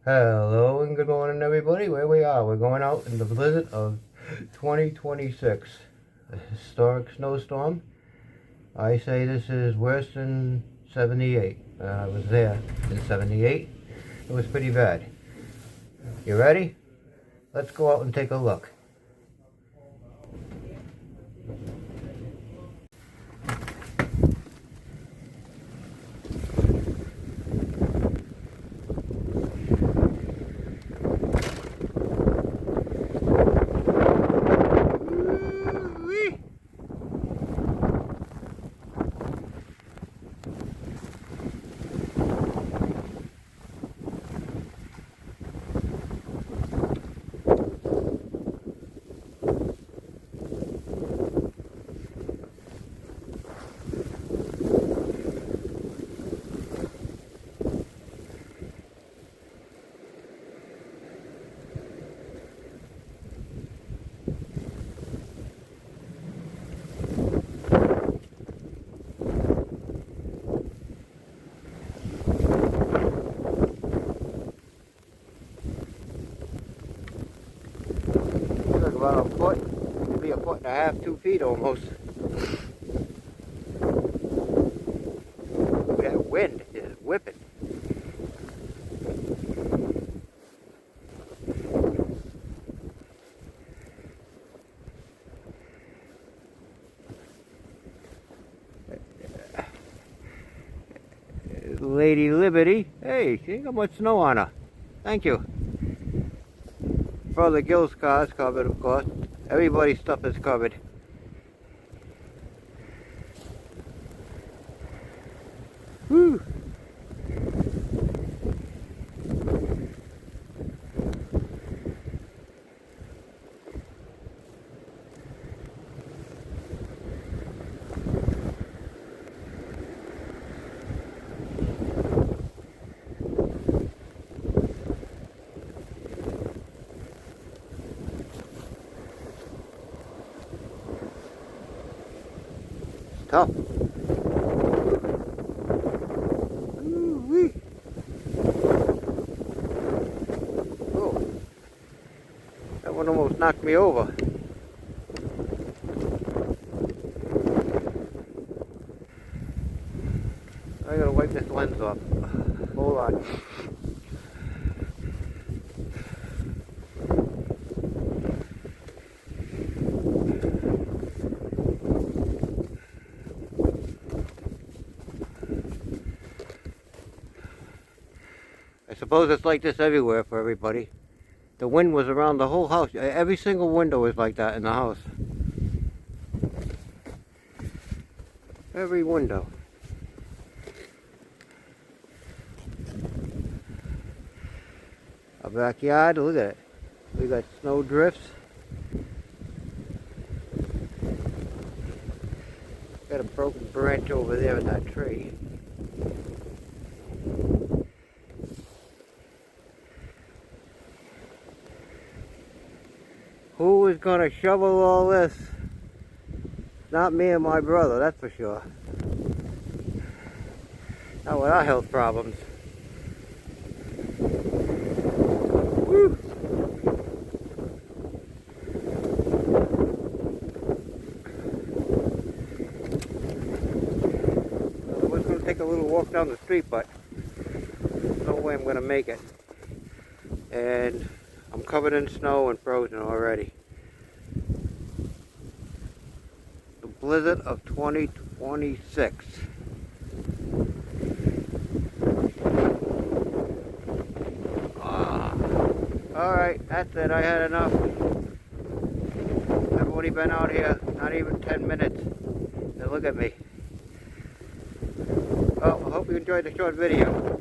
Hello and good morning everybody. Where we are, we're going out in the blizzard of 2026. A historic snowstorm. I say this is worse than 78. I was there in 78. It was pretty bad. You ready? Let's go out and take a look. Look, about a foot, maybe a foot and a half, 2 feet almost. That wind is whipping. Lady Liberty. Hey, she ain't got much snow on her. Thank you. Brother Gill's car is covered, of course. Everybody's stuff is covered. Whew. Tough. Ooh-wee. Oh, that one almost knocked me over. I gotta wipe this lens off. Hold on. I suppose it's like this everywhere for everybody. The wind was around the whole house. Every single window is like that in the house. Every window. Our backyard, look at it. We got snow drifts. Got a broken branch over there in that tree. Who is gonna shovel all this? Not me and my brother, that's for sure. Not with our health problems. Woo. I was gonna take a little walk down the street, but no way I'm gonna make it. And I'm covered in snow and frozen already. The blizzard of 2026. Alright, that's it. I had enough. I've only been out here not even 10 minutes. And look at me. Well, I hope you enjoyed the short video.